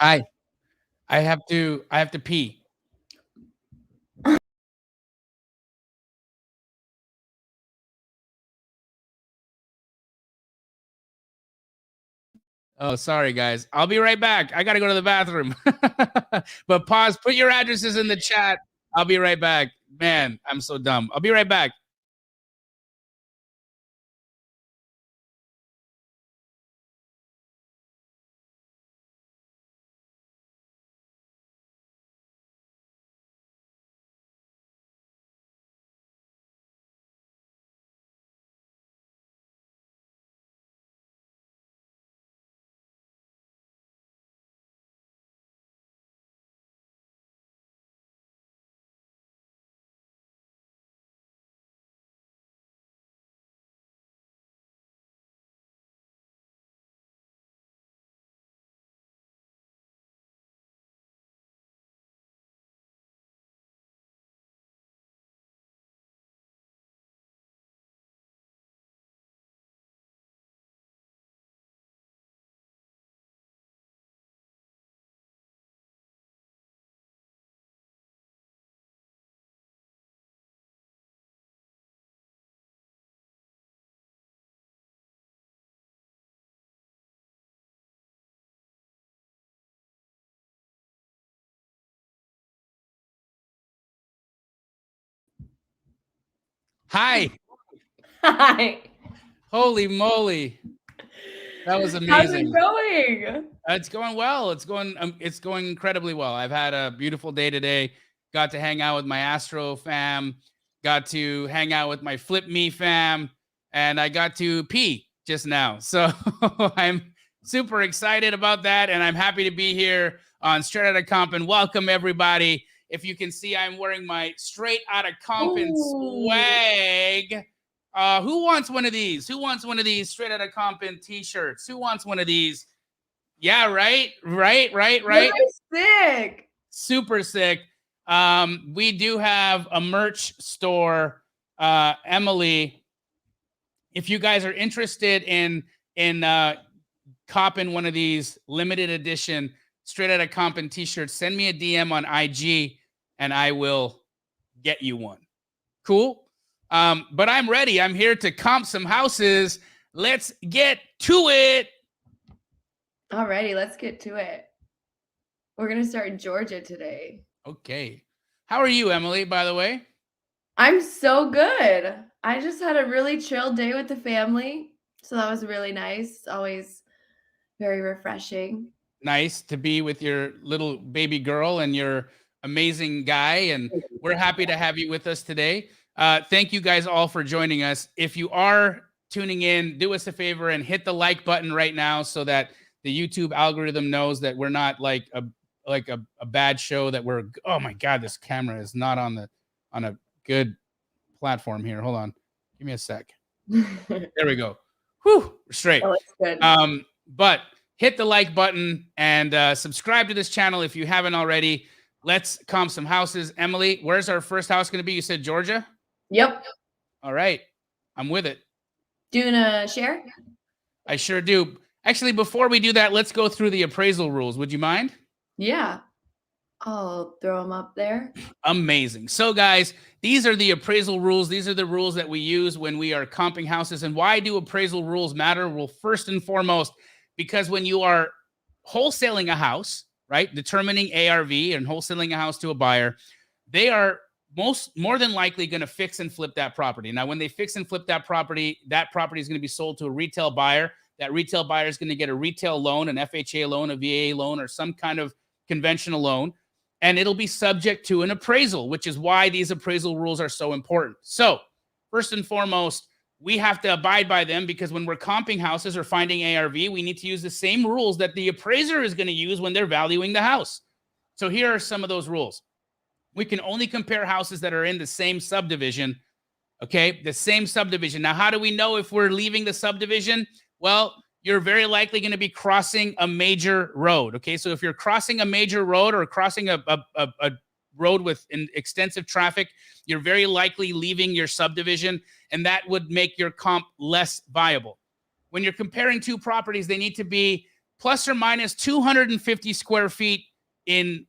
Hi. I have to pee. Oh, sorry guys. I'll be right back. I got to go to the bathroom. But pause, put your addresses in the chat. I'll be right back. Man, I'm so dumb. I'll be right back. Hi. Hi. Holy moly. That was amazing. How's it going? It's going well. It's going incredibly well. I've had a beautiful day today. Got to hang out with my Astro fam, got to hang out with my Flip Me fam, and I got to pee just now. So I'm super excited about that, and I'm happy to be here on Straight Outta Compin. Welcome everybody. If you can see, I'm wearing my Straight Outta Compin swag. Who wants one of these? Who wants one of these Straight Outta Compin t-shirts? Who wants one of these? Yeah, right. Really sick. Super sick. We do have a merch store. Emily, if you guys are interested in copping one of these limited edition Straight Outta Compin t-shirts, send me a DM on IG and I will get you one. Cool. But I'm ready. I'm here to comp some houses. Let's get to it. Alrighty, let's get to it. We're gonna start in Georgia today. Okay. How are you, Emily, by the way? I'm so good. I just had a really chill day with the family, so that was really nice. Always very refreshing. Nice to be with your little baby girl and your amazing guy, and we're happy to have you with us today. Thank you guys all for joining us. If you are tuning in, do us a favor and hit the like button right now so that the YouTube algorithm knows that we're not like a bad show, that we're, oh my God, this camera is not on a good platform here. Hold on. Give me a sec. There we go. Whew, we're straight. Oh, it's good. But hit the like button and subscribe to this channel if you haven't already. Let's comp some houses. Emily, where's our first house going to be? You said Georgia? Yep. All right. I'm with it. Doing a share? I sure do. Actually, before we do that, let's go through the appraisal rules. Would you mind? Yeah. I'll throw them up there. Amazing. So guys, these are the appraisal rules. These are the rules that we use when we are comping houses. And why do appraisal rules matter? Well, first and foremost, because when you are wholesaling a house, right, determining ARV and wholesaling a house to a buyer, they are more than likely going to fix and flip that property. Now, when they fix and flip that property is going to be sold to a retail buyer. That retail buyer is going to get a retail loan, an FHA loan, a VA loan, or some kind of conventional loan. And it'll be subject to an appraisal, which is why these appraisal rules are so important. So first and foremost, we have to abide by them, because when we're comping houses or finding ARV, we need to use the same rules that the appraiser is going to use when they're valuing the house. So here are some of those rules. We can only compare houses that are in the same subdivision. Okay, the same subdivision. Now, how do we know if we're leaving the subdivision? Well, you're very likely going to be crossing a major road. Okay, so if you're crossing a major road or crossing a road with extensive traffic, you're very likely leaving your subdivision, and that would make your comp less viable. When you're comparing two properties, they need to be plus or minus 250 square feet in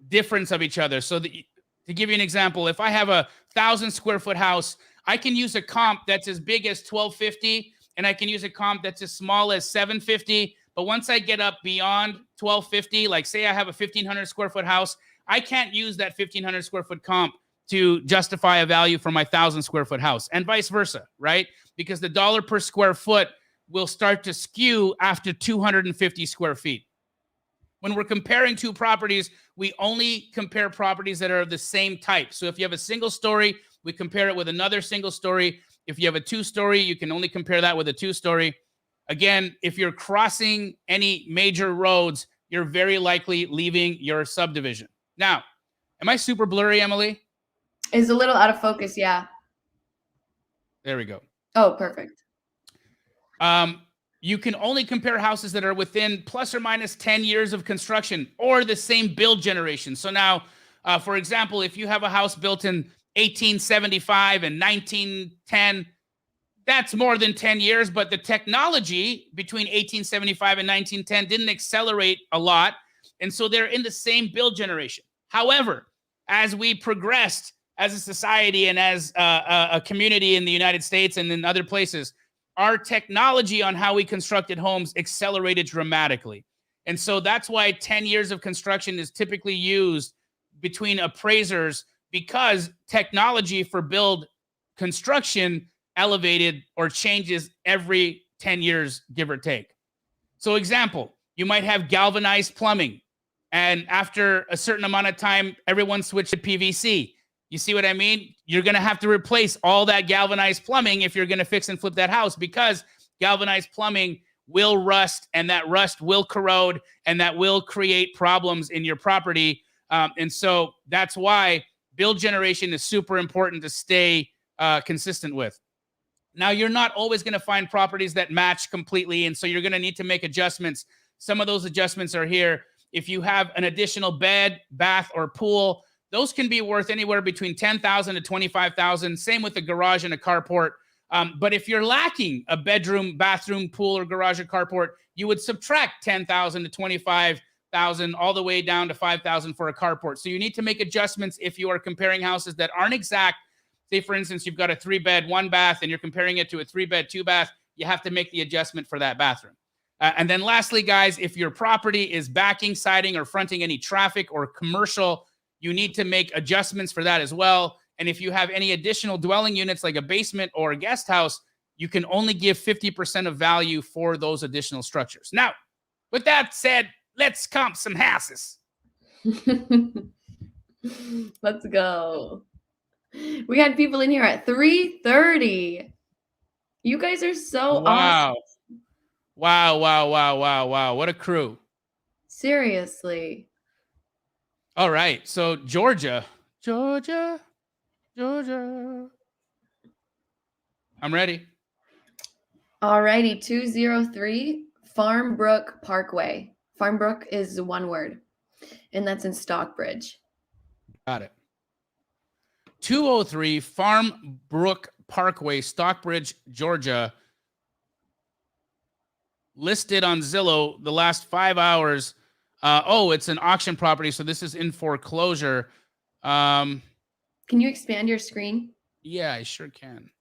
difference of each other. So to give you an example, if I have a 1,000 square foot house, I can use a comp that's as big as 1,250, and I can use a comp that's as small as 750. But once I get up beyond 1,250, like say I have a 1,500 square foot house, I can't use that 1,500 square foot comp to justify a value for my 1,000 square foot house, and vice versa, right? Because the dollar per square foot will start to skew after 250 square feet. When we're comparing two properties, we only compare properties that are of the same type. So if you have a single story, we compare it with another single story. If you have a two-story, you can only compare that with a two-story. Again, if you're crossing any major roads, you're very likely leaving your subdivision. Now, am I super blurry, Emily? It's a little out of focus, yeah. There we go. Oh, perfect. You can only compare houses that are within plus or minus 10 years of construction or the same build generation. So now, for example, if you have a house built in 1875 and 1910, that's more than 10 years, but the technology between 1875 and 1910 didn't accelerate a lot. And so they're in the same build generation. However, as we progressed as a society and as a community in the United States and in other places, our technology on how we constructed homes accelerated dramatically. And so that's why 10 years of construction is typically used between appraisers, because technology for build construction elevated or changes every 10 years, give or take. So example, you might have galvanized plumbing, and after a certain amount of time, everyone switched to PVC. You see what I mean? You're going to have to replace all that galvanized plumbing if you're going to fix and flip that house, because galvanized plumbing will rust, and that rust will corrode, and that will create problems in your property. And so that's why build generation is super important to stay consistent with. Now, you're not always going to find properties that match completely, and so you're going to need to make adjustments. Some of those adjustments are here. If you have an additional bed, bath, or pool, those can be worth anywhere between $10,000 to $25,000. Same with the garage and a carport. But if you're lacking a bedroom, bathroom, pool, or garage or carport, you would subtract $10,000 to $25,000 all the way down to $5,000 for a carport. So you need to make adjustments if you are comparing houses that aren't exact. Say, for instance, you've got a 3-bed, 1-bath, and you're comparing it to a 3-bed, 2-bath. You have to make the adjustment for that bathroom. And then lastly, guys, if your property is backing, siding, or fronting any traffic or commercial, you need to make adjustments for that as well. And if you have any additional dwelling units like a basement or a guest house, you can only give 50% of value for those additional structures. Now, with that said, let's comp some houses. Let's go. We had people in here at 3:30. You guys are so awesome. Wow. What a crew. Seriously. All right. So Georgia. I'm ready. All righty. 203 Farm Brook Parkway. Farm Brook is one word, and that's in Stockbridge. Got it. 203 Farm Brook Parkway, Stockbridge, Georgia. Listed on Zillow the last 5 hours. It's an auction property, so this is in foreclosure. Can you expand your screen? Yeah, I sure can.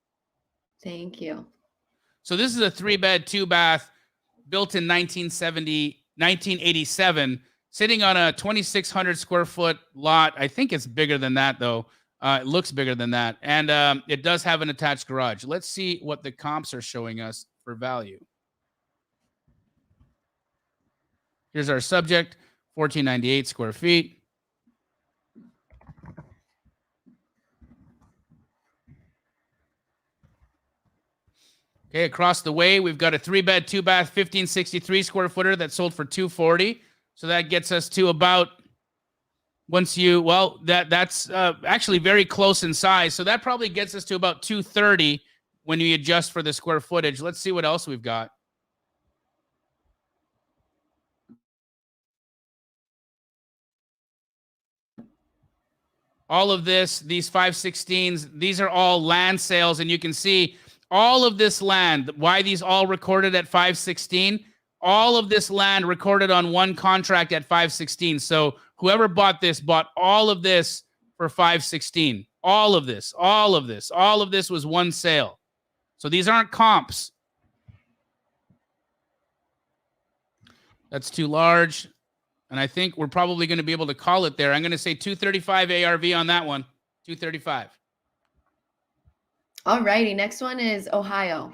Thank you. So this is a 3-bed, 2-bath, built in 1987, sitting on a 2,600 square foot lot. I think it's bigger than that, though. It looks bigger than that. And it does have an attached garage. Let's see what the comps are showing us for value. Here's our subject, 1,498 square feet. Okay, across the way, we've got a 3-bed, 2-bath, 1,563 square footer that sold for $240. So that gets us to about, that's actually very close in size. So that probably gets us to about $230 when you adjust for the square footage. Let's see what else we've got. All of this, these 516s, these are all land sales, and you can see all of this land, why these all recorded at 516, all of this land recorded on one contract at 516. So whoever bought this bought all of this for 516. All of this was one sale. So these aren't comps. That's too large. And I think we're probably going to be able to call it there. I'm going to say 235 ARV on that one. 235. All righty. Next one is Ohio.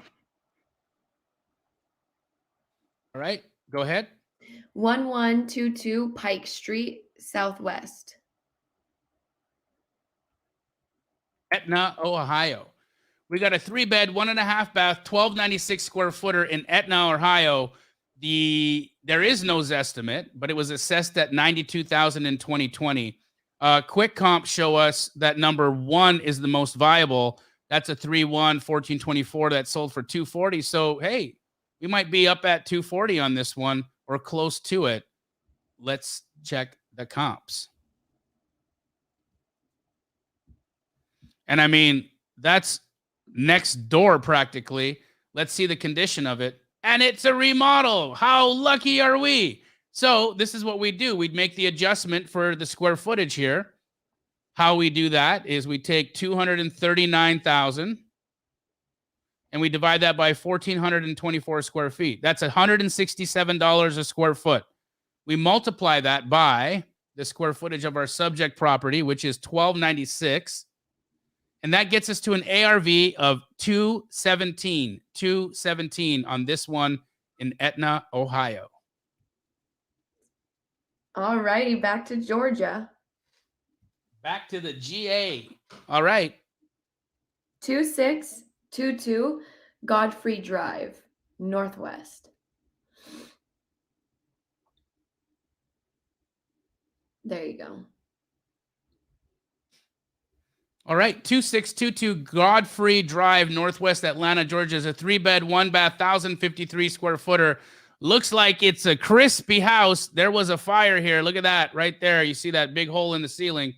All right. Go ahead. 1122 Pike Street, Southwest. Etna, Ohio. We got a 3-bed, 1.5 bath, 1296 square footer in Etna, Ohio. There is no Zestimate, but it was assessed at $92,000 in 2020. Quick comps show us that number 1 is the most viable. That's a 3-1 1424 that sold for $240. So hey, we might be up at $240 on this one or close to it. Let's check the comps. And I mean, that's next door practically. Let's see the condition of it. And it's a remodel. How lucky are we? So this is what we do. We'd make the adjustment for the square footage here. How we do that is we take 239,000 and we divide that by 1,424 square feet. That's $167 a square foot. We multiply that by the square footage of our subject property, which is 1,296. And that gets us to an ARV of 217. 217 on this one in Etna, Ohio. All righty, back to Georgia. Back to the GA. All right. 2622 Godfrey Drive, Northwest. There you go. All right, 2622 Godfrey Drive, Northwest Atlanta, Georgia is a 3-bed, 1-bath, 1,053 square footer. Looks like it's a crispy house. There was a fire here. Look at that right there. You see that big hole in the ceiling,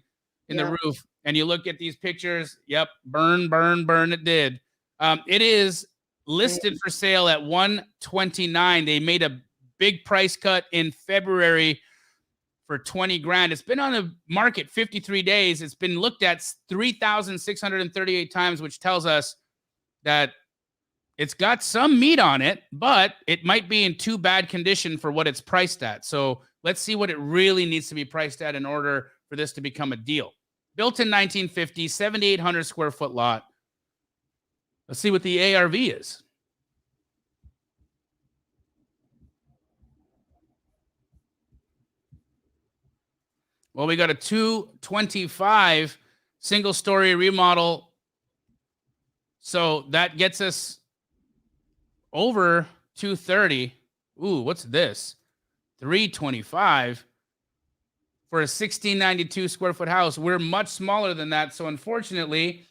in the roof. And you look at these pictures. Yep, burn, burn, burn. It did. It is listed for sale at $129. They made a big price cut in February for 20 grand. It's been on the market 53 days. It's been looked at 3,638 times, which tells us that it's got some meat on it, but it might be in too bad condition for what it's priced at. So let's see what it really needs to be priced at in order for this to become a deal. Built in 1950, 7,800 square foot lot. Let's see what the ARV is. Well, we got a 225 single story remodel. So that gets us over 230. Ooh, what's this? 325 for a 1692 square foot house. We're much smaller than that. So unfortunately,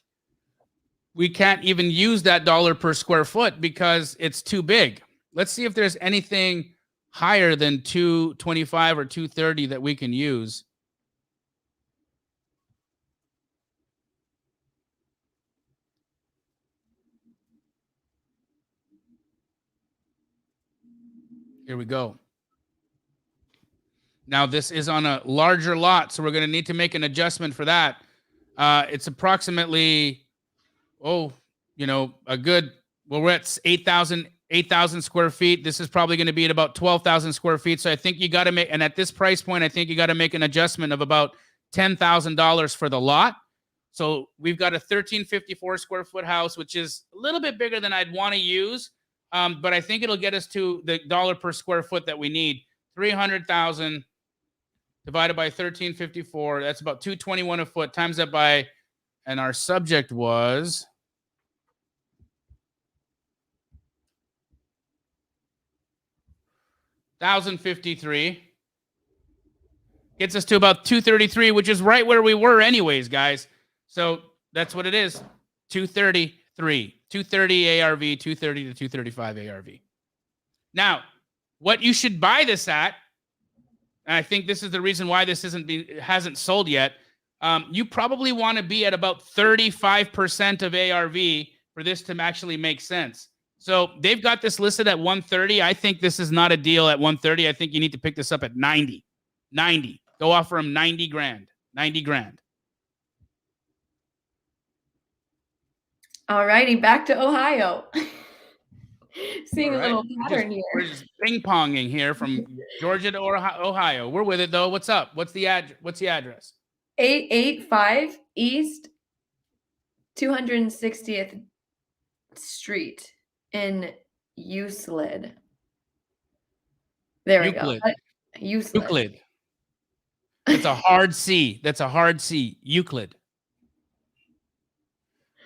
we can't even use that dollar per square foot because it's too big. Let's see if there's anything higher than 225 or 230 that we can use. Here we go. Now, this is on a larger lot, so we're going to need to make an adjustment for that. It's approximately, a good, we're at 8,000 square feet. This is probably going to be at about 12,000 square feet. So I think you got to make, and at this price point, I think you got to make an adjustment of about $10,000 for the lot. So we've got a 1,354 square foot house, which is a little bit bigger than I'd want to use. But I think it'll get us to the dollar per square foot that we need. 300,000 divided by 1,354. That's about 221 a foot. Times that by, and our subject was 1,053. Gets us to about 233, which is right where we were anyways, guys. So that's what it is. 233. 230 ARV, 230 to 235 ARV. Now, what you should buy this at, and I think this is the reason why this hasn't sold yet, you probably want to be at about 35% of ARV for this to actually make sense. So they've got this listed at 130. I think this is not a deal at 130. I think you need to pick this up at 90. 90. Go offer them 90 grand. 90 grand. All righty, back to Ohio. Seeing All right. a little pattern here. We're just ping-ponging here from Georgia to Ohio. We're with it, though. What's up? What's the address? 885 East 260th Street in Euclid. There we go. Euclid. That's a hard C. That's a hard C. Euclid.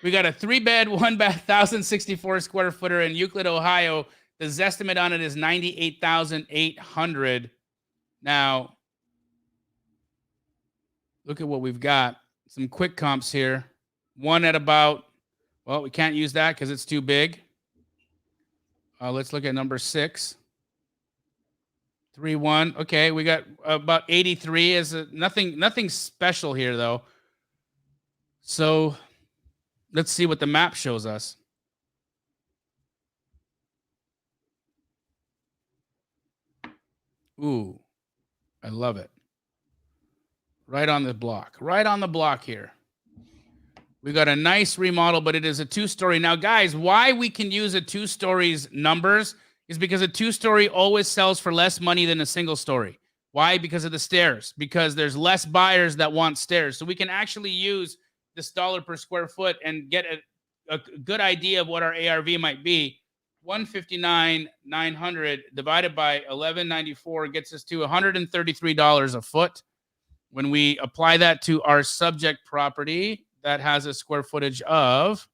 We got a 3-bed, 1-bath, 1,064 square footer in Euclid, Ohio. The Zestimate on it is $98,800. Now, look at what we've got. Some quick comps here. One at about, well, we can't use that because it's too big. Let's look at number 6. 3-1. Okay, we got about 83. Is nothing special here though. So let's see what the map shows us. Ooh, I love it. Right on the block. Right on the block here. We got a nice remodel, but it is a 2-story. Now, guys, why we can use a 2-story's numbers is because a 2-story always sells for less money than a single story. Why? Because of the stairs. Because there's less buyers that want stairs. So we can actually use this dollar per square foot and get a good idea of what our ARV might be. 159,900 divided by 1194 gets us to $133 a foot. When we apply that to our subject property, that has a square footage of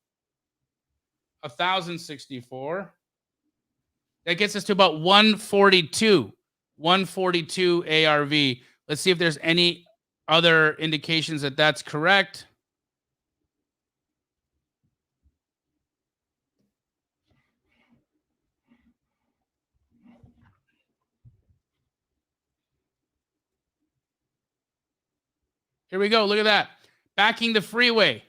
1,064. That gets us to about 142 ARV. Let's see if there's any other indications that that's correct. Here we go. Look at that. Backing the freeway.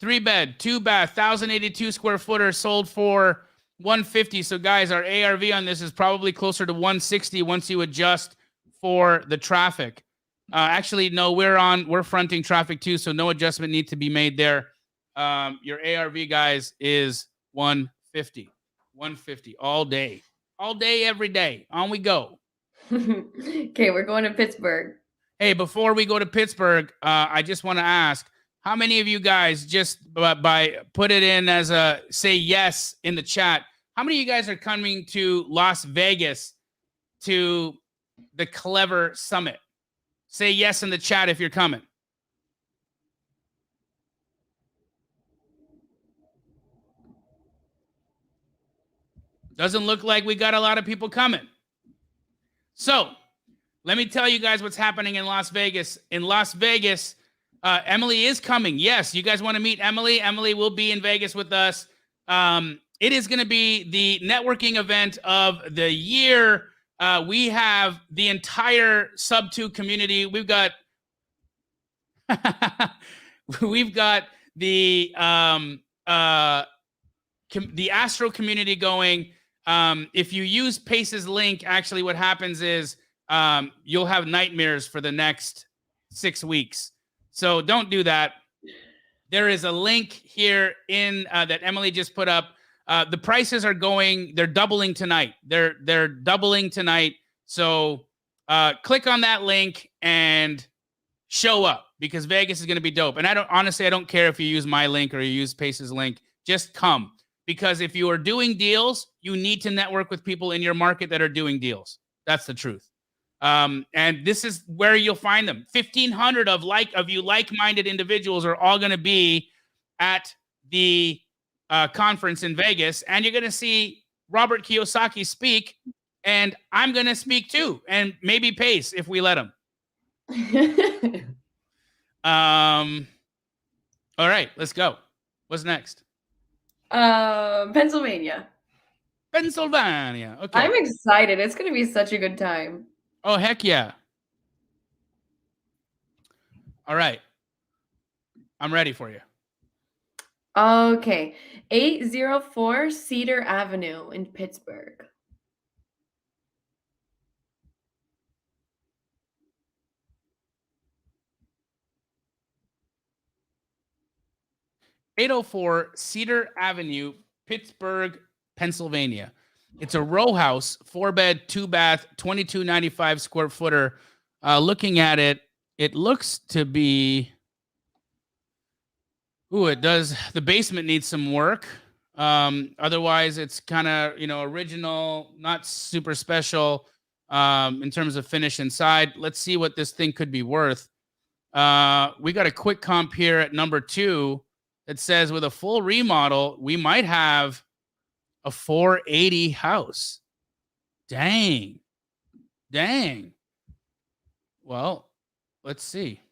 3-bed, 2-bath, 1,082 square footer sold for 150. So guys, our ARV on this is probably closer to 160 once you adjust for the traffic. Actually, no, we're fronting traffic too, so no adjustment needs to be made there. Your ARV, guys, is 150. 150 all day. All day, every day. On we go. Okay, we're going to Pittsburgh. Hey, before we go to Pittsburgh, I just want to ask, how many of you guys just by put it in as a say yes in the chat? How many of you guys are coming to Las Vegas to the Clever Summit? Say yes in the chat if you're coming. Doesn't look like we got a lot of people coming. So let me tell you guys what's happening in Las Vegas. In Las Vegas, Emily is coming. Yes, you guys want to meet Emily? Emily will be in Vegas with us. It is going to be the networking event of the year. We have the entire Sub2 community. We've got the Astro community going. If you use Pace's link, actually what happens is you'll have nightmares for the next 6 weeks. So don't do that. There is a link here in that Emily just put up. The prices are going, they're doubling tonight. They're doubling tonight. So click on that link and show up because Vegas is going to be dope. And I don't care if you use my link or you use Pace's link. Just come, because if you are doing deals, you need to network with people in your market that are doing deals. That's the truth. And this is where you'll find them. 1,500 of you like-minded individuals are all going to be at the conference in Vegas, and you're going to see Robert Kiyosaki speak, and I'm going to speak too, and maybe Pace if we let him. All right, let's go. What's next? Pennsylvania. Pennsylvania. Okay. I'm excited. It's going to be such a good time. Oh, heck yeah. All right. I'm ready for you. Okay. 804 Cedar Avenue in Pittsburgh. (804) Cedar Avenue, Pittsburgh, Pennsylvania. It's a row house, 4-bed, 2-bath, 2295 square footer. Looking at it, it looks to be. Ooh, it does. The basement needs some work. Otherwise, it's kind of original, not super special in terms of finish inside. Let's see what this thing could be worth. We got a quick comp here at number 2 that says with a full remodel, we might have a 480 house. Dang. Well, let's see.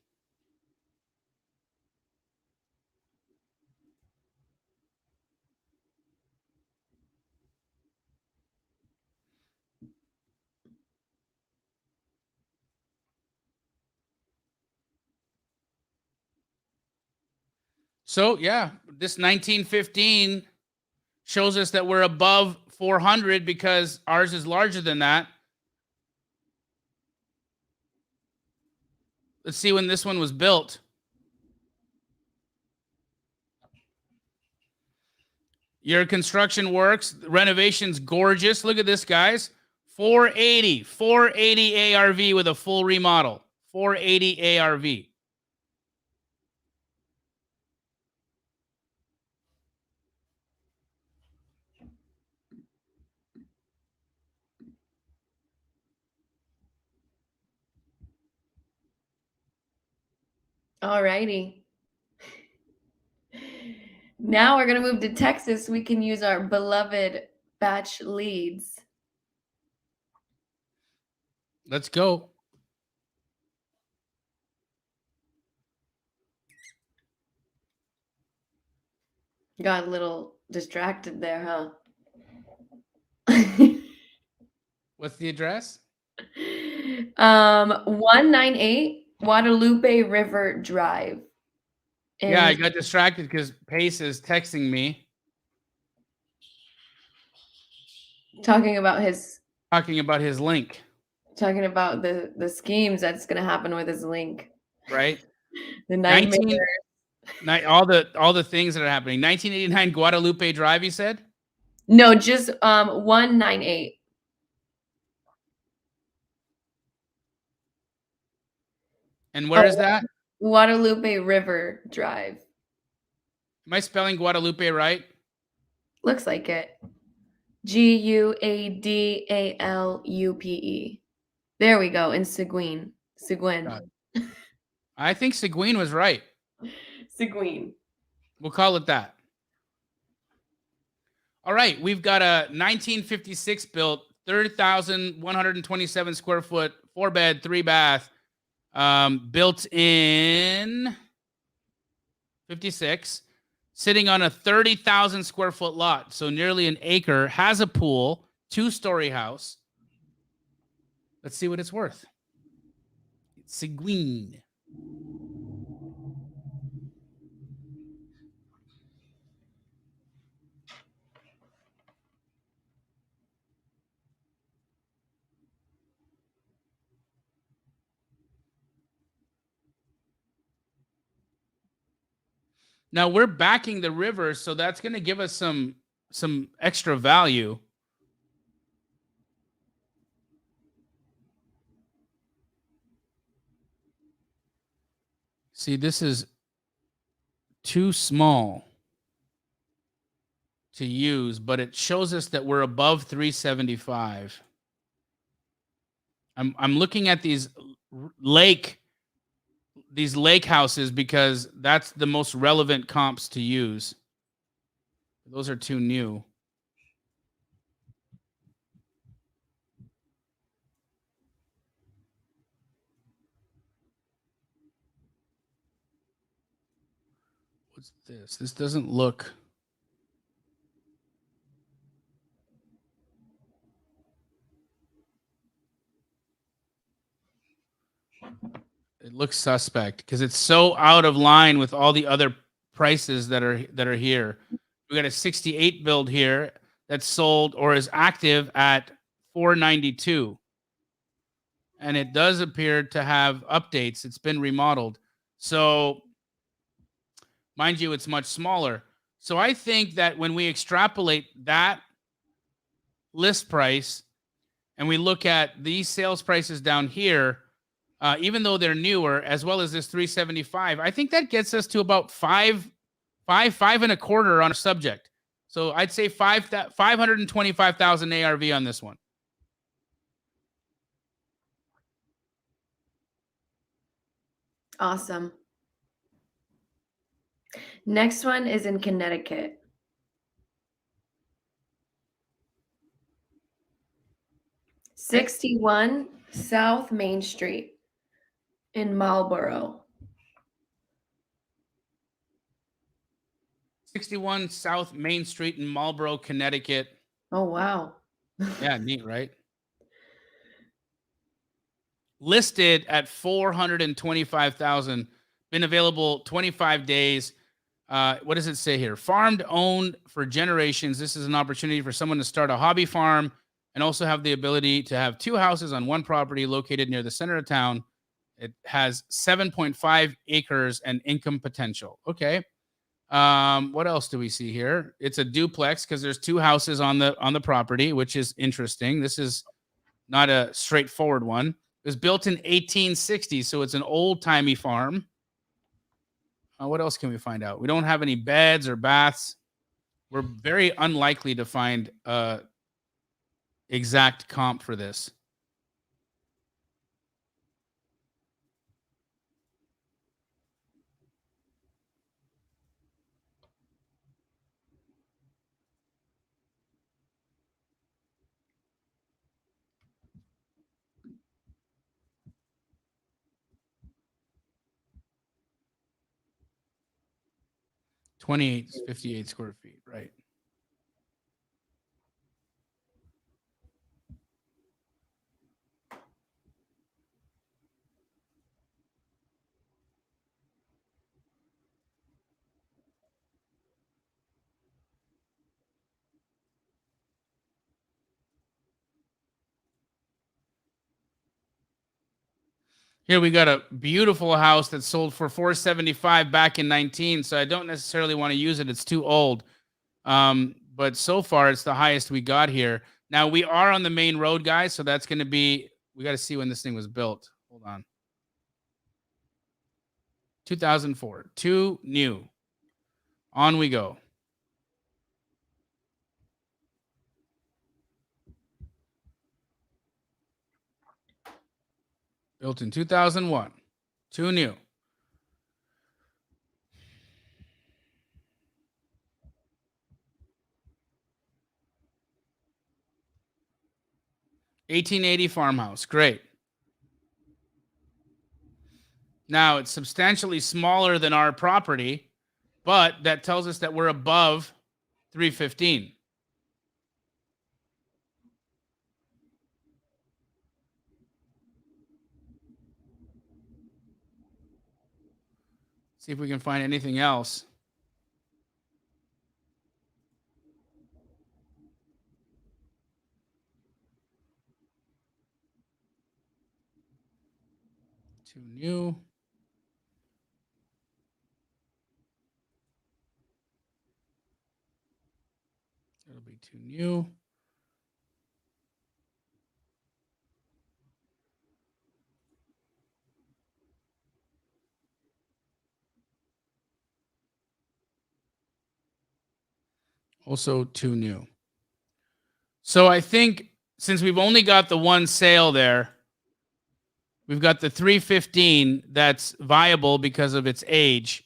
So yeah, this 1915 shows us that we're above 400 because ours is larger than that. Let's see when this one was built. Your construction works, renovation's gorgeous. Look at this, guys. 480 ARV with a full remodel. 480 ARV. All righty. Now we're going to move to Texas. We can use our beloved batch leads. Let's go. Got a little distracted there, huh? What's the address? 198 Guadalupe River Drive. Yeah, I got distracted because Pace is texting me. Talking about his link. Talking about the schemes that's going to happen with his link. Right? The nightmare. All the things that are happening. 1989 Guadalupe Drive, you said? No, just 198. And where is that? Guadalupe River Drive. Am I spelling Guadalupe right? Looks like it. Guadalupe. There we go. In Seguin. I think Seguin was right. Seguin. We'll call it that. All right. We've got a 1956 built, 30,127 square foot, 4-bed, 3-bath, built in 56, sitting on a 30,000 square foot lot. So nearly an acre, has a pool, 2-story house. Let's see what it's worth. Seguin. Now we're backing the river, so that's going to give us some extra value. See, this is too small to use, but it shows us that we're above 375. I'm looking at these lake houses because that's the most relevant comps to use. Those are too new. What's this? This doesn't look. It looks suspect because it's so out of line with all the other prices that are here. We got a 68 build here that's sold or is active at 492. And it does appear to have updates. It's been remodeled. So mind you, it's much smaller. So I think that when we extrapolate that list price and we look at these sales prices down here, even though they're newer, as well as this 375, I think that gets us to about five and a quarter on a subject. So I'd say 525,000 ARV on this one. Awesome. Next one is in Connecticut. Okay. 61 South Main Street in Marlboro. 61 South Main Street in Marlboro, Connecticut. Oh, wow. Yeah, neat, right? Listed at 425,000. Been available 25 days. What does it say here? Farmed, owned for generations. This is an opportunity for someone to start a hobby farm and also have the ability to have 2 houses on one property located near the center of town. It has 7.5 acres and income potential. Okay. What else do we see here? It's a duplex because there's 2 houses on the property, which is interesting. This is not a straightforward one. It was built in 1860, so it's an old-timey farm. What else can we find out? We don't have any beds or baths. We're very unlikely to find exact comp for this. $28, 58 square feet, right? Here we got a beautiful house that sold for 475 back in 19. So I don't necessarily want to use it. It's too old. But so far it's the highest we got here. Now we are on the main road, guys. So that's going to be, we got to see when this thing was built. Hold on. 2004, 2 new. On we go. Built in 2001, 2 new. $1880 farmhouse. Great. Now it's substantially smaller than our property, but that tells us that we're above 315. See if we can find anything else. Two new. It'll be 2 new. Also 2 new. So I think since we've only got the one sale there, we've got the 315 that's viable because of its age.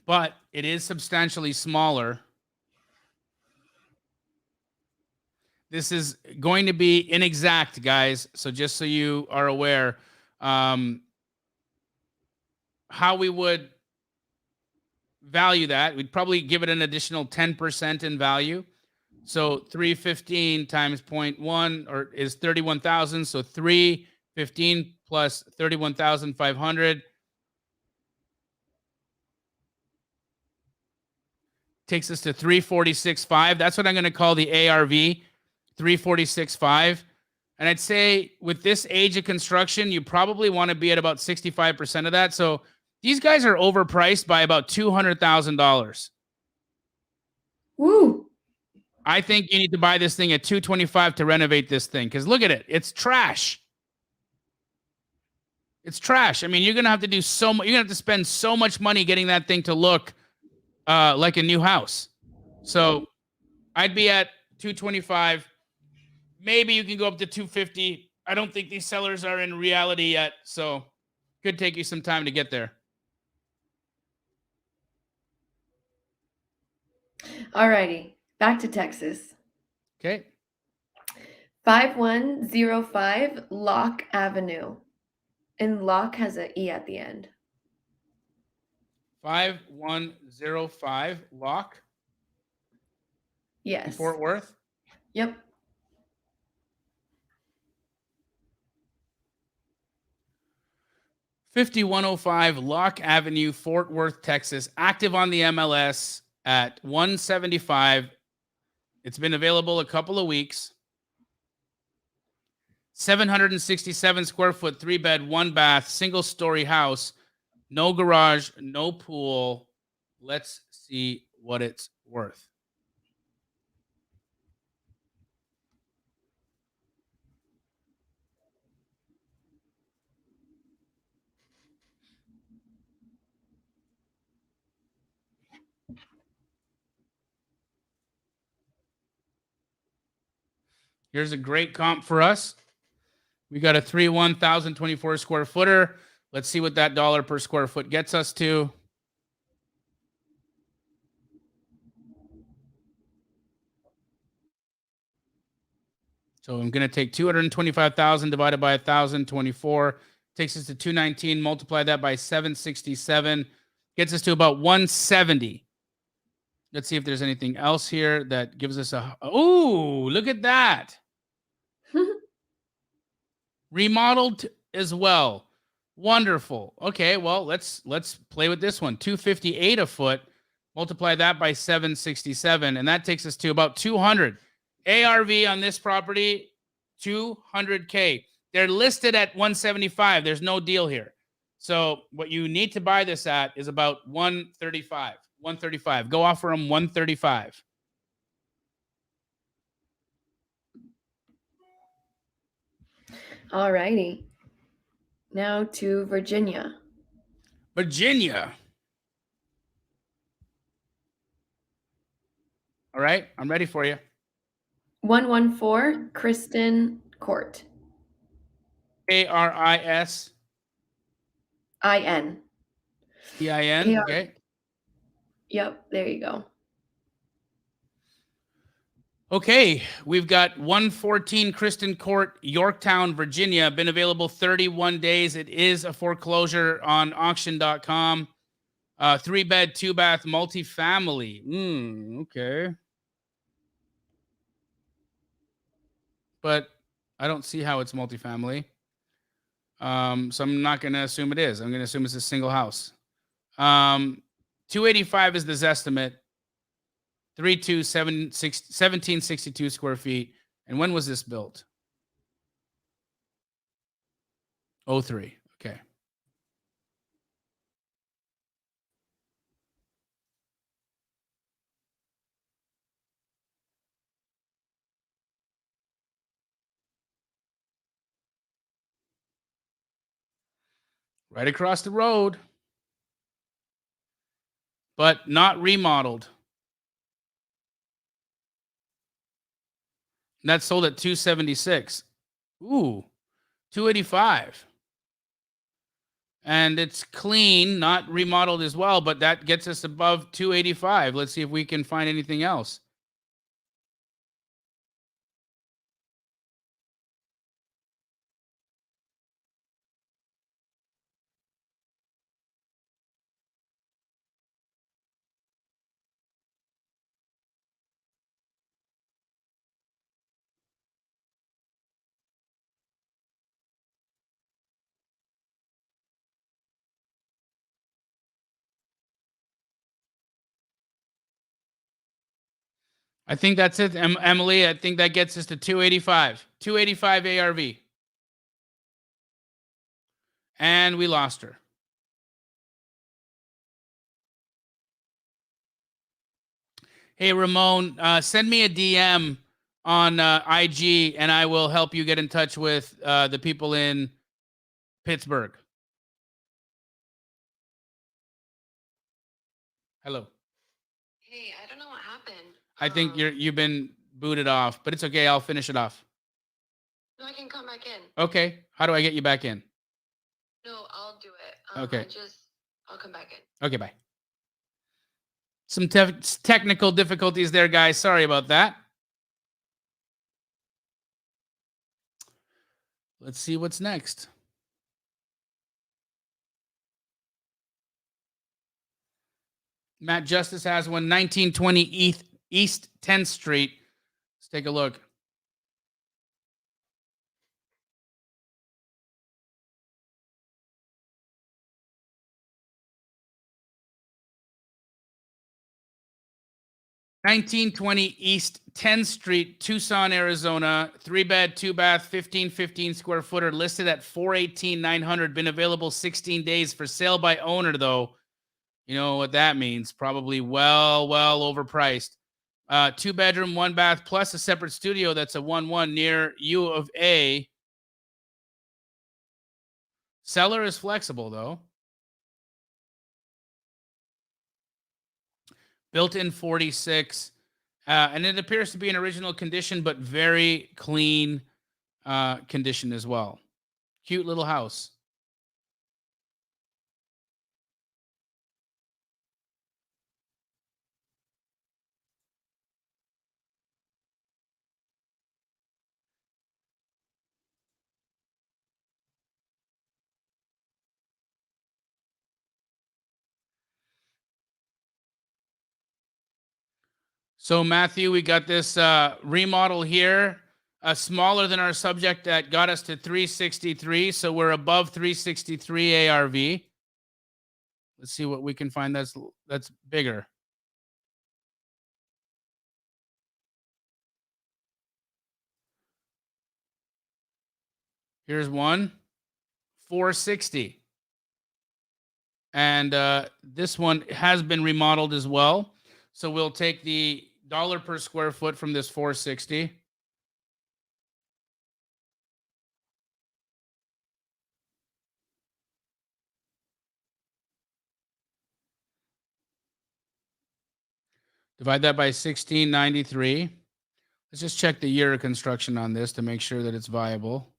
But it is substantially smaller. This is going to be inexact, guys. So just so you are aware, how we would value that, we'd probably give it an additional 10% in value. So 315 times 0.1 or is 31,000. So 315 plus 31,500 Takes us to 346.5. That's what I'm going to call the ARV, 346.5. And I'd say with this age of construction, you probably want to be at about 65% of that. So these guys are overpriced by about $200,000. Woo. I think you need to buy this thing at 225 to renovate this thing, because look at it. It's trash. It's trash. I mean, you're going to have to do so much. You're going to have to spend so much money getting that thing to look like a new house. So I'd be at 225. Maybe you can go up to 250. I don't think these sellers are in reality yet, so could take you some time to get there. Alrighty, back to Texas. Okay. 5105 Locke Avenue. And Locke has an E at the end. 5105 Locke in Yes. Fort Worth. Yep. 5105 Locke Avenue, Fort Worth, Texas. Active on the MLS at 175. It's been available a couple of weeks. 767 square foot, 3-bed, 1-bath, single-story house. No garage, no pool. Let's see what it's worth. Here's a great comp for us. We got a 1,024 square footer. Let's see what that dollar per square foot gets us to. So I'm going to take 225,000 divided by 1,024. Takes us to 219. Multiply that by 767. Gets us to about 170. Let's see if there's anything else here that gives us a... Oh, look at that. Remodeled as well. Wonderful. Okay, well, let's play with this one. 258 a foot. Multiply that by 767, and that takes us to about 200. ARV on this property, 200K. They're listed at 175. There's no deal here. So what you need to buy this at is about 135. 135. Go offer them 135. All righty. Now to Virginia. Virginia. All right, I'm ready for you. 114 Kristen Court. ARIS. IN. EIN. Okay. Yep, there you go. Okay, we've got 114 Kristen Court, Yorktown, Virginia. Been available 31 days. It is a foreclosure on auction.com. 3-bed, 2-bath, multifamily. Okay. But I don't see how it's multifamily. So I'm not going to assume it is. I'm going to assume it's a single house. 285 is the Zestimate. 1762 square feet. And when was this built? 03. Okay. Right across the road. But not remodeled. And that's sold at 276. Ooh, 285. And it's clean, not remodeled as well, but that gets us above 285. Let's see if we can find anything else. I think that's it, Emily. I think that gets us to 285. 285 ARV. And we lost her. Hey, Ramon, send me a DM on IG, and I will help you get in touch with the people in Pittsburgh. Hello. Hey, I don't know what happened. I think you've been booted off, but it's okay. I'll finish it off. No, I can come back in. Okay. How do I get you back in? No, I'll do it. Okay. I'll come back in. Okay, bye. Some technical difficulties there, guys. Sorry about that. Let's see what's next. Matt Justice has one, 1920 East 10th Street. Let's take a look. (1920 East 10th Street, Tucson, Arizona. 3-bed, 2-bath, 1515 square footer, listed at $418,900. Been available 16 days. For sale by owner, though. You know what that means? Probably well overpriced. 2-bedroom, 1-bath, plus a separate studio. That's a 1-1 near U of A. Seller is flexible, though. Built-in 46. And it appears to be in original condition, but very clean condition as well. Cute little house. So, Matthew, we got this remodel here, smaller than our subject, that got us to 363. So we're above 363 ARV. Let's see what we can find that's bigger. Here's one, 460. And this one has been remodeled as well. So we'll take the dollar per square foot from this 460. Divide that by 1693. Let's just check the year of construction on this to make sure that it's viable.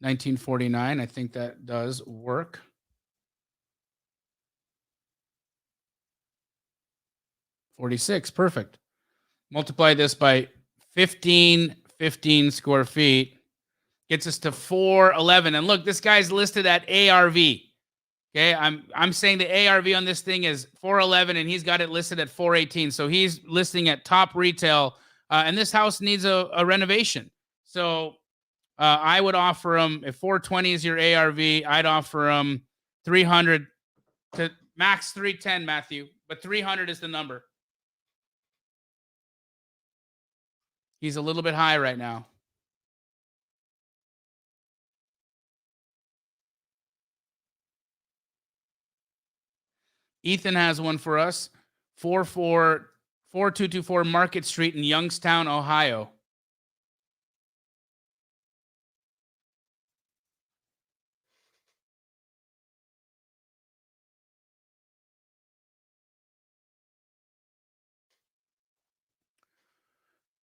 1949. I think that does work. $46. Perfect. Multiply this by 1515 square feet. Gets us to 411. And look, this guy's listed at ARV. Okay, I'm saying the ARV on this thing is 411, and he's got it listed at 418. So he's listing at top retail, and this house needs a renovation. So I would offer him, if 420 is your ARV, I'd offer him 300 to max 310, Matthew, but 300 is the number. He's a little bit high right now. Ethan has one for us. 4224 Market Street in Youngstown, Ohio.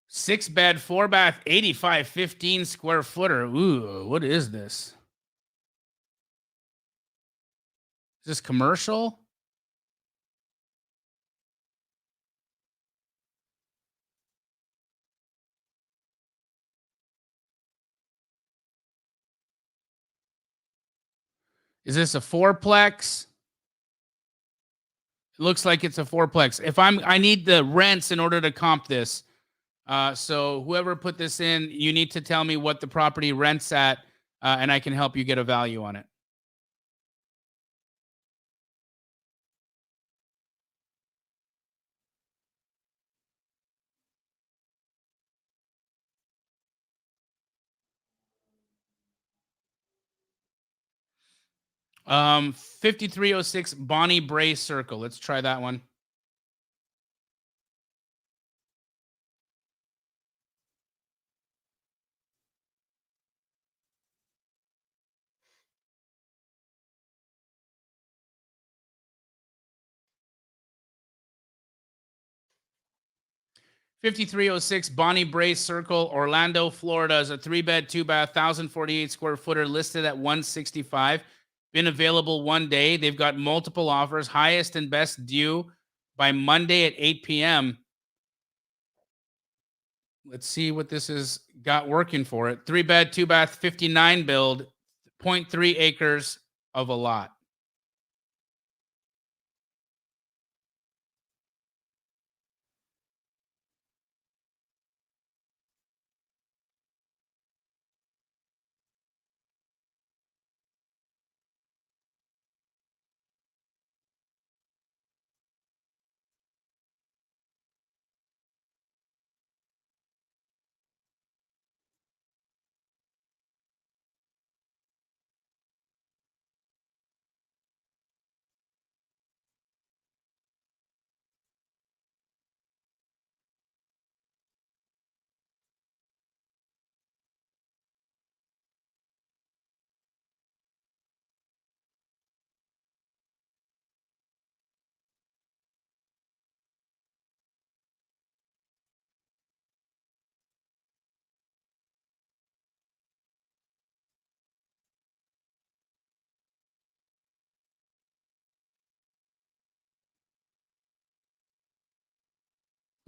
Six-bed, 4-bath, 8515 square footer. Ooh, what is this? Is this commercial? Is this a fourplex? It looks like it's a fourplex. I need the rents in order to comp this. So whoever put this in, you need to tell me what the property rents at, and I can help you get a value on it. 5306 Bonnie Bray Circle. Let's try that one. $5306 Bonnie Bray Circle, Orlando, Florida is a 3-bed, 2-bath, 1,048 square footer listed at $165. Been available one day. They've got multiple offers, highest and best due by Monday at 8 p.m. Let's see what this has got working for it. 3-bed, 2-bath, 59 build, 0.3 acres of a lot.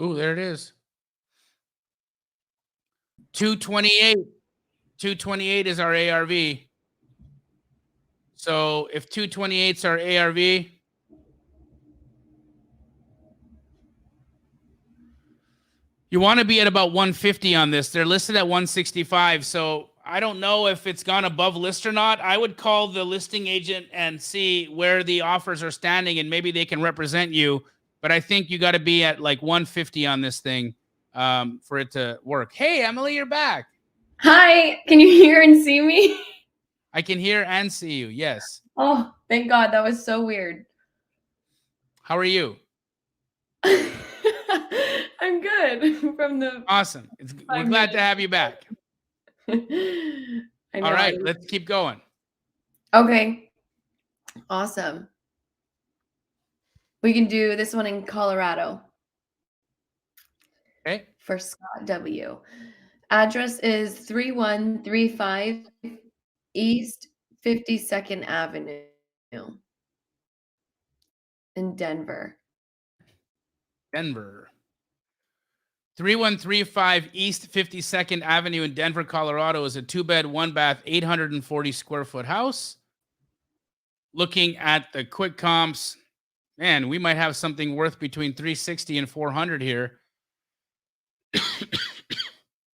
Ooh, there it is. 228. 228 is our ARV. So if 228 is our ARV, you want to be at about 150 on this. They're listed at 165. So I don't know if it's gone above list or not. I would call the listing agent and see where the offers are standing, and maybe they can represent you. But I think you got to be at like 150 on this thing for it to work. Hey, Emily, you're back. Hi, can you hear and see me? I can hear and see you. Yes. Oh, thank God. That was so weird. How are you? I'm good from the. Awesome. We're glad to have you back. I know. All right, let's keep going. Okay. Awesome. We can do this one in Colorado. Okay. For Scott W. Address is 3135 East 52nd Avenue in Denver. Denver. 3135 East 52nd Avenue in Denver, Colorado is a 2-bed, 1-bath, 840 square foot house. Looking at the quick comps, man, we might have something worth between 360 and 400 here.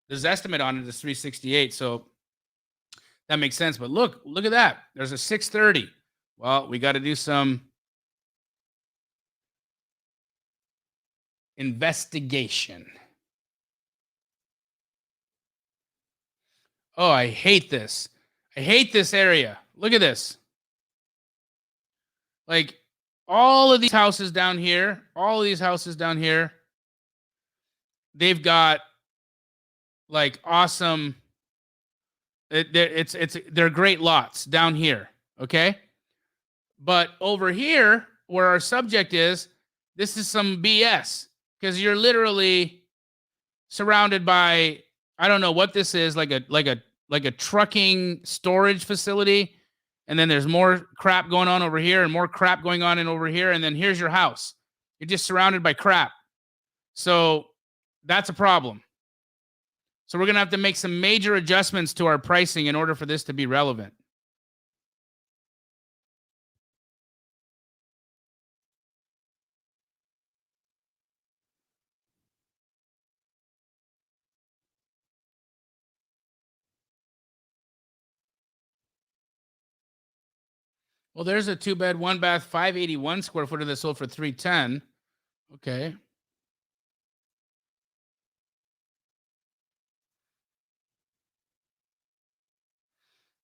This estimate on it is 368, so that makes sense. But look at that. There's a 630. Well, we got to do some investigation. Oh, I hate this. I hate this area. Look at this. Like all of these houses down here, they've got like awesome. They're great lots down here. Okay. But over here, where our subject is, this is some BS because you're literally surrounded by, I don't know what this is, like a trucking storage facility. And then there's more crap going on over here and more crap going on in over here. And then here's your house. You're just surrounded by crap. So that's a problem. So we're going to have to make some major adjustments to our pricing in order for this to be relevant. Well, there's a 2-bed, 1-bath, 581 square footer that sold for 310. Okay.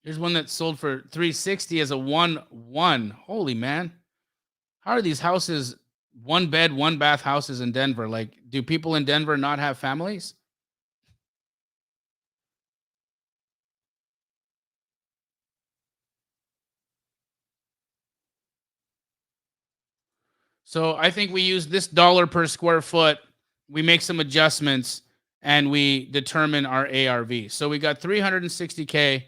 Here's one that sold for 360 as a 1-1. Holy man. How are these houses one bed, one bath houses in Denver? Like, do people in Denver not have families? So I think we use this dollar per square foot. We make some adjustments and we determine our ARV. So we got 360K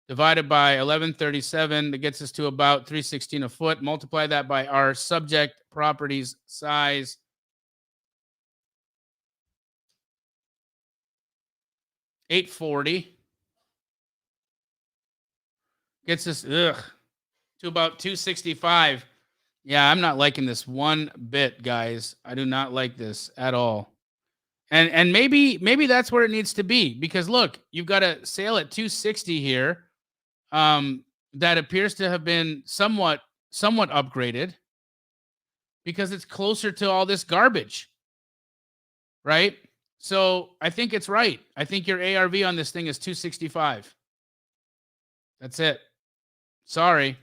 divided by 1137. That gets us to about 316 a foot. Multiply that by our subject properties size. $840 gets us to about 265. Yeah, I'm not liking this one bit, guys. I do not like this at all. And maybe that's where it needs to be, because look, you've got a sale at 260 here. That appears to have been somewhat upgraded because it's closer to all this garbage, right? So I think it's right. I think your ARV on this thing is 265. That's it. Sorry.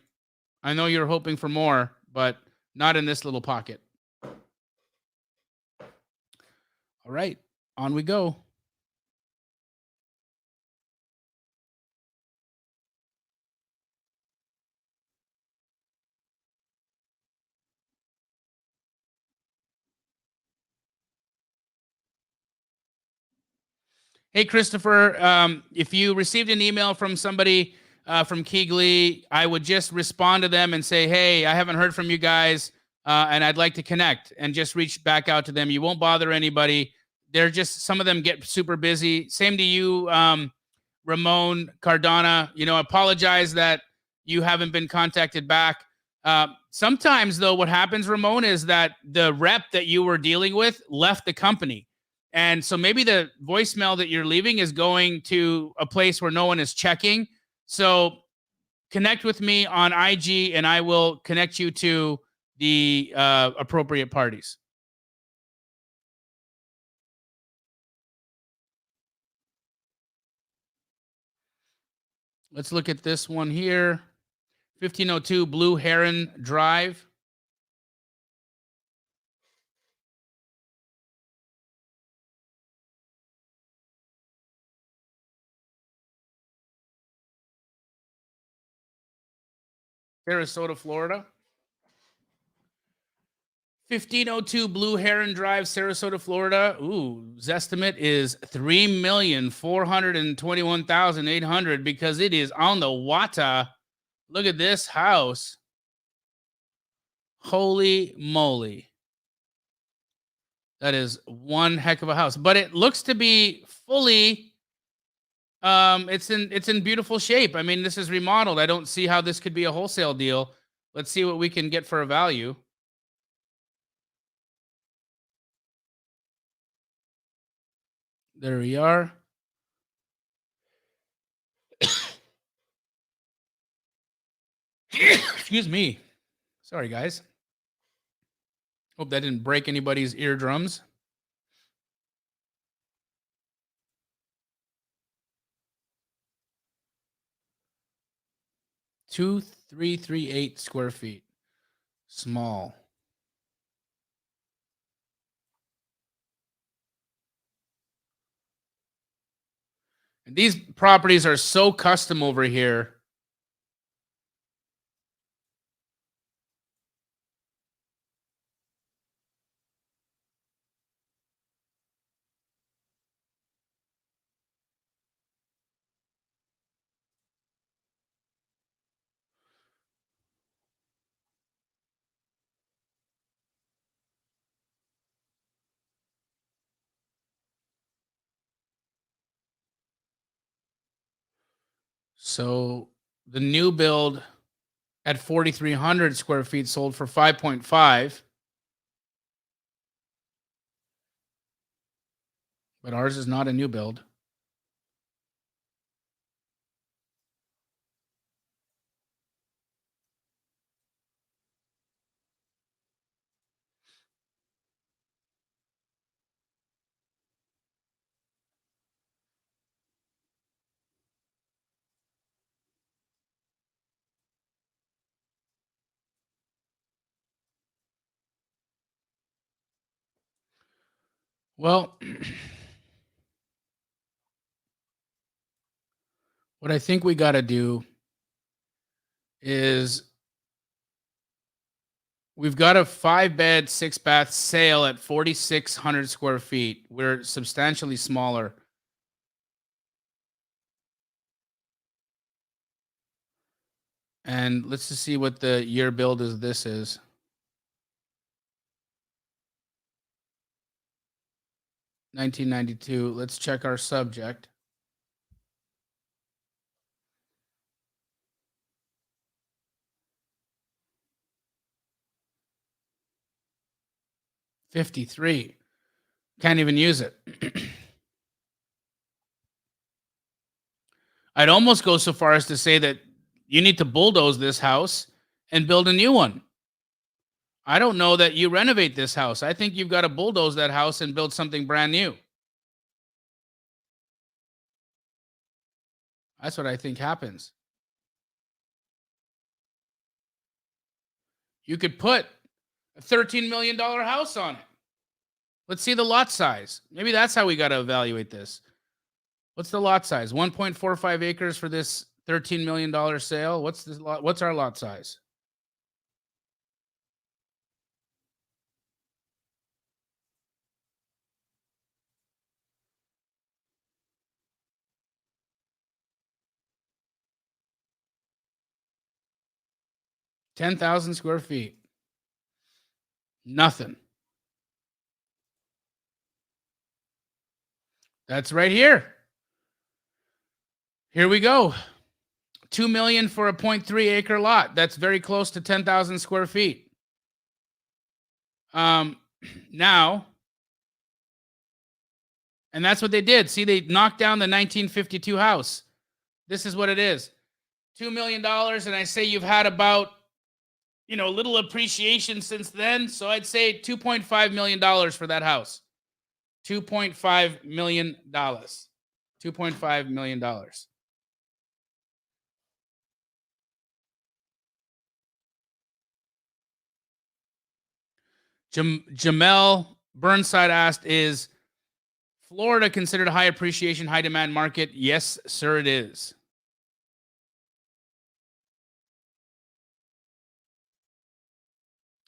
I know you're hoping for more, but not in this little pocket. All right, on we go. Hey, Christopher, if you received an email from somebody from Keegley, I would just respond to them and say, hey, I haven't heard from you guys, and I'd like to connect, and just reach back out to them. You won't bother anybody. They're just, some of them get super busy. Same to you, Ramon Cardona. Apologize that you haven't been contacted back. Sometimes, though, what happens, Ramon, is that the rep that you were dealing with left the company. And so maybe the voicemail that you're leaving is going to a place where no one is checking. So connect with me on IG and I will connect you to the appropriate parties. Let's look at this one here. 1502 Blue Heron Drive. Sarasota, Florida. 1502 Blue Heron Drive, Sarasota, Florida. Ooh, estimate is $3,421,800 because it is on the Outta. Look at this house. Holy moly. That is one heck of a house. But it looks to be fully it's in beautiful shape. I mean, this is remodeled. I don't see how this could be a wholesale deal. Let's see what we can get for a value. There we are. Excuse me. Sorry, guys. Hope that didn't break anybody's eardrums. Two, 338 square feet. Small. And these properties are so custom over here. So the new build at 4,300 square feet sold for 5.5. But ours is not a new build. Well, what I think we got to do is we've got a 5-bed, 6-bath sale at 4,600 square feet. We're substantially smaller. And let's just see what the year build is. This is 1992. Let's check our subject. $53. Can't even use it. I'd almost go so far as to say that you need to bulldoze this house and build a new one. I don't know that you renovate this house. I think you've got to bulldoze that house and build something brand new. That's what I think happens. You could put a $13 million house on it. Let's see the lot size. Maybe that's how we got to evaluate this. What's the lot size? 1.45 acres for this $13 million sale. What's our lot size? $10,000 square feet. Nothing. That's right here. Here we go. $2 million for a 0.3 acre lot. That's very close to 10,000 square feet. Now, and that's what they did. See, they knocked down the 1952 house. This is what it is. $2 million, and I say you've had about, a little appreciation since then. So I'd say $2.5 million for that house. $2.5 million. $2.5 million. Jamel Burnside asked, is Florida considered a high appreciation, high demand market? Yes, sir, it is.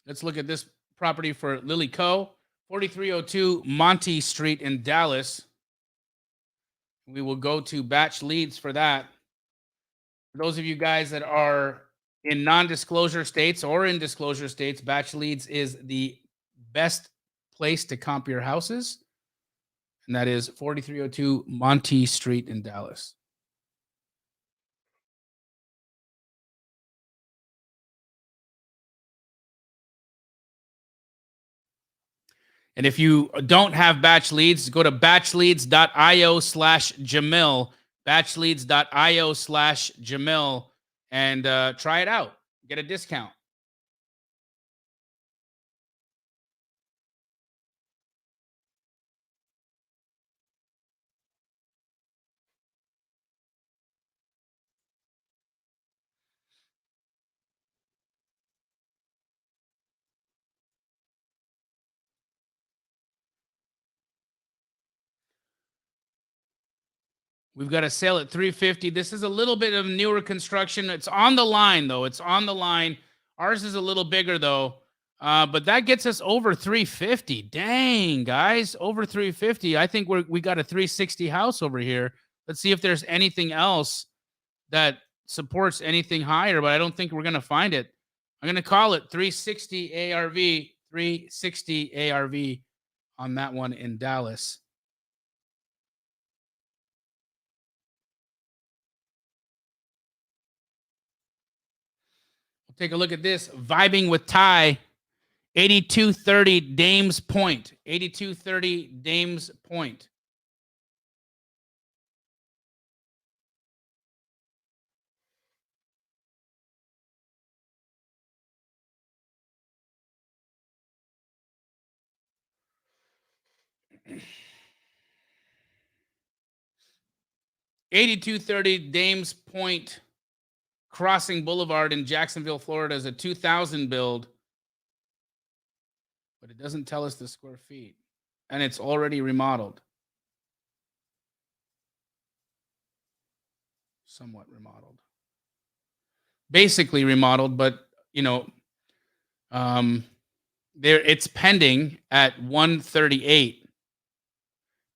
Let's look at this property for Lily Co. 4302 Monty Street in Dallas. We will go to batch leads for that. For those of you guys that are in non-disclosure states or in disclosure states, batch leads is the best place to comp your houses. And that is 4302 Monty Street in Dallas. And if you don't have batch leads, go to batchleads.io/Jamil, batchleads.io/Jamil, and try it out. Get a discount. We've got a sale at 350. This is a little bit of newer construction. It's on the line, though. It's on the line. Ours is a little bigger, though. But that gets us over 350. Dang, guys, over 350. I think we got a 360 house over here. Let's see if there's anything else that supports anything higher, but I don't think we're going to find it. I'm going to call it 360 ARV, 360 ARV on that one in Dallas. Take a look at this. Vibing with Ty. 8230 Dames Point. 8230 Dames Point. $82.30 Dames Point Crossing Boulevard in Jacksonville, Florida is a 2000 build, but it doesn't tell us the square feet. and it's already remodeled. Somewhat remodeled. Basically remodeled, but you know, there it's pending at 138.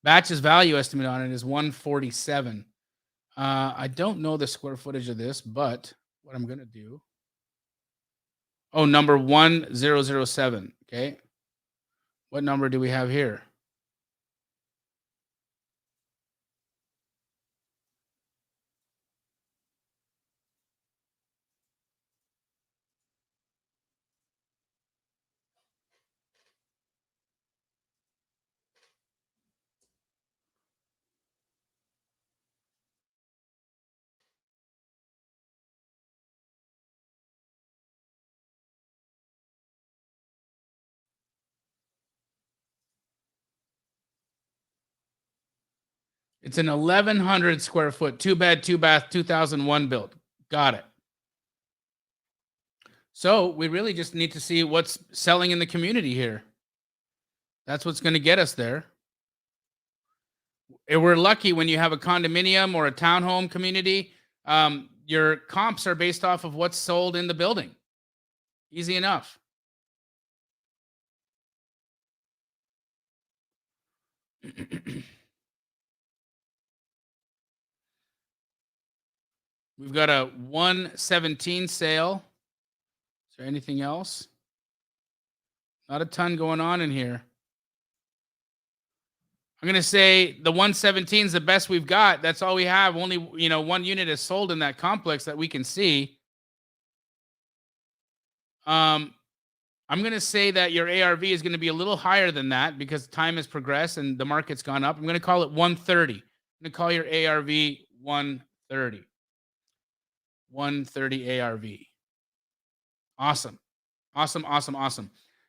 Batch's value estimate on it is 147. I don't know the square footage of this, but what I'm gonna do. Oh, number 1007. Okay. What number do we have here? It's an 1,100 square foot, 2-bed, 2-bath, 2001 build. Got it. So we really just need to see what's selling in the community here. That's what's going to get us there. And we're lucky when you have a condominium or a townhome community. Your comps are based off of what's sold in the building. Easy enough. We've got a 117 sale. Is there anything else? Not a ton going on in here. I'm going to say the 117 is the best we've got. That's all we have. Only, one unit is sold in that complex that we can see. I'm going to say that your ARV is going to be a little higher than that because time has progressed and the market's gone up. I'm going to call it 130. I'm going to call your ARV 130. 130 ARV. Awesome.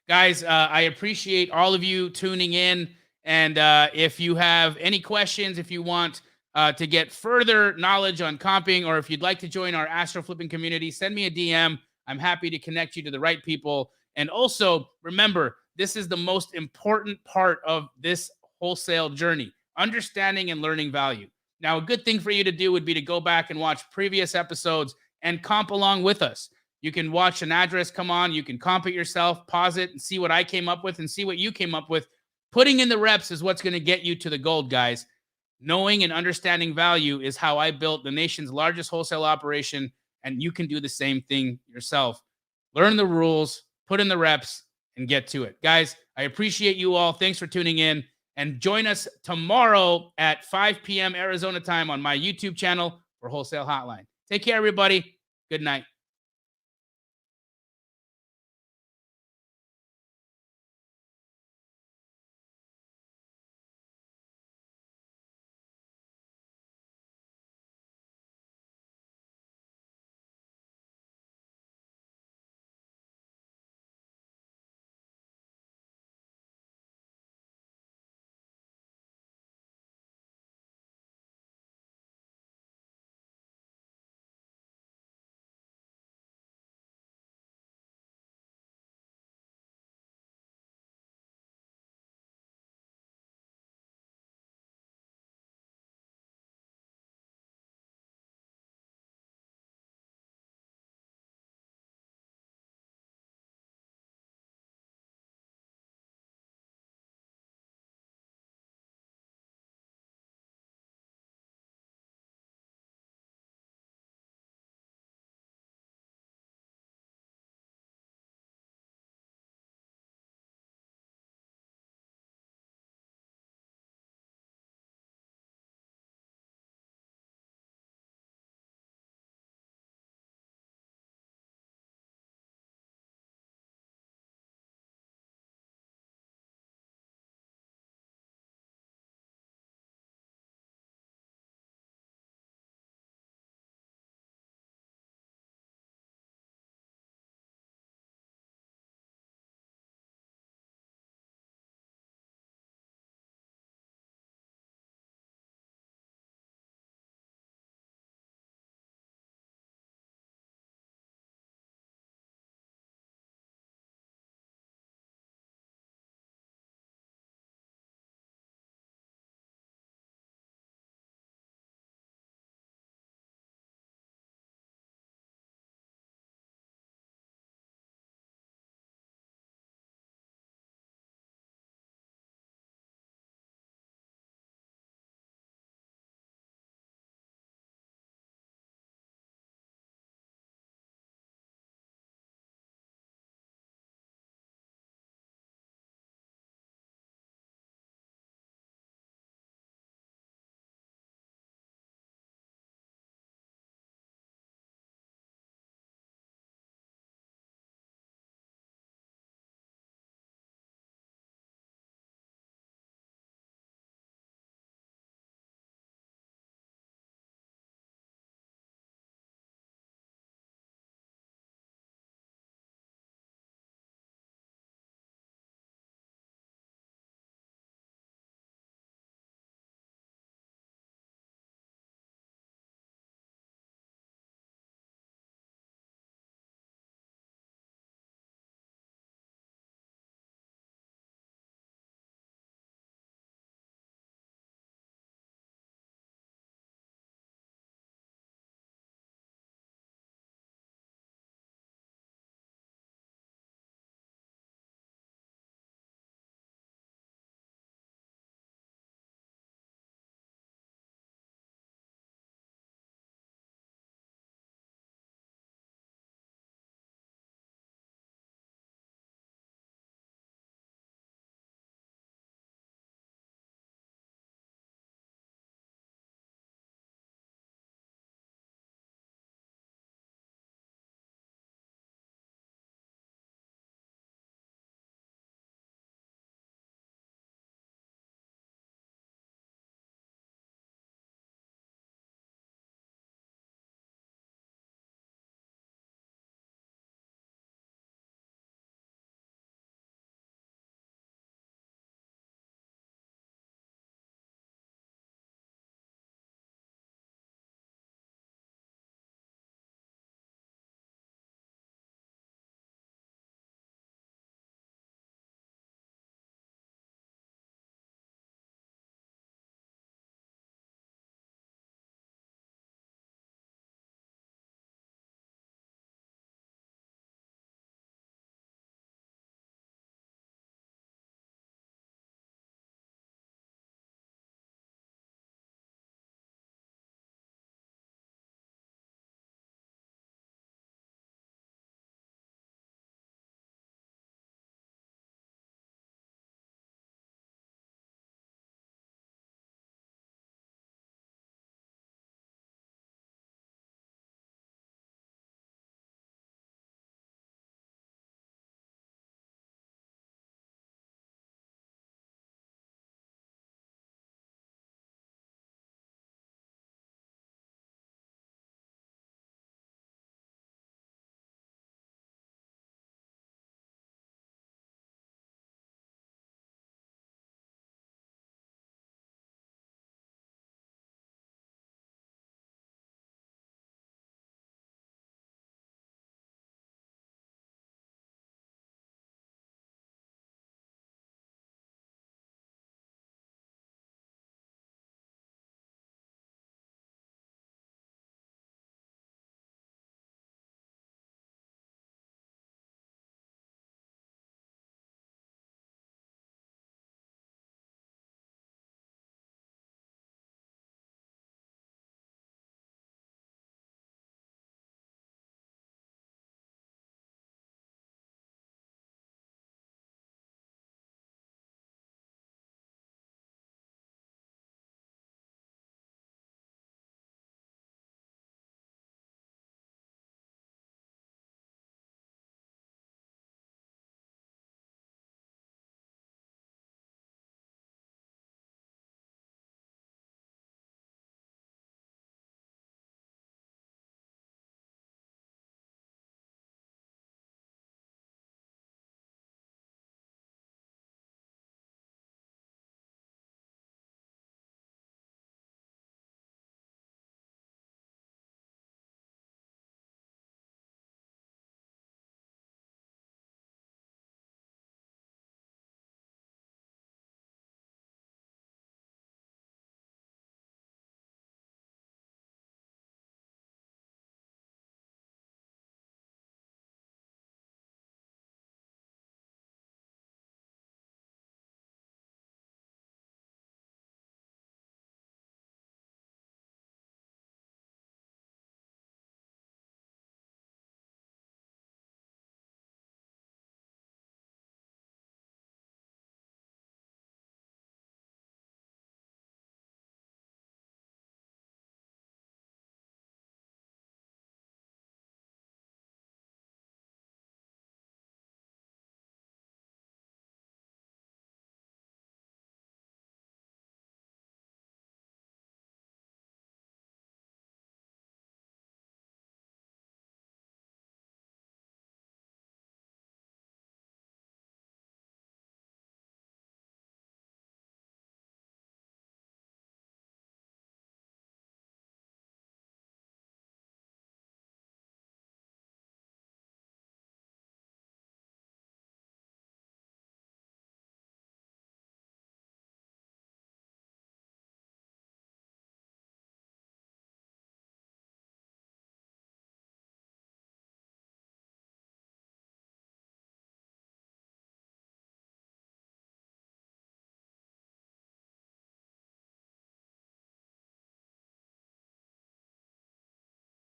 Guys, I appreciate all of you tuning in. And if you have any questions, if you want to get further knowledge on comping, or if you'd like to join our Astro Flipping community, send me a DM. I'm happy to connect you to the right people. And also, remember, this is the most important part of this wholesale journey, understanding and learning value. Now, a good thing for you to do would be to go back and watch previous episodes and comp along with us. You can watch an address come on. You can comp it yourself, pause it, and see what I came up with and see what you came up with. Putting in the reps is what's going to get you to the gold, guys. Knowing and understanding value is how I built the nation's largest wholesale operation, and you can do the same thing yourself. Learn the rules, put in the reps, and get to it. Guys, I appreciate you all. Thanks for tuning in. And join us tomorrow at 5 p.m. Arizona time on my YouTube channel for Wholesale Hotline. Take care, everybody. Good night.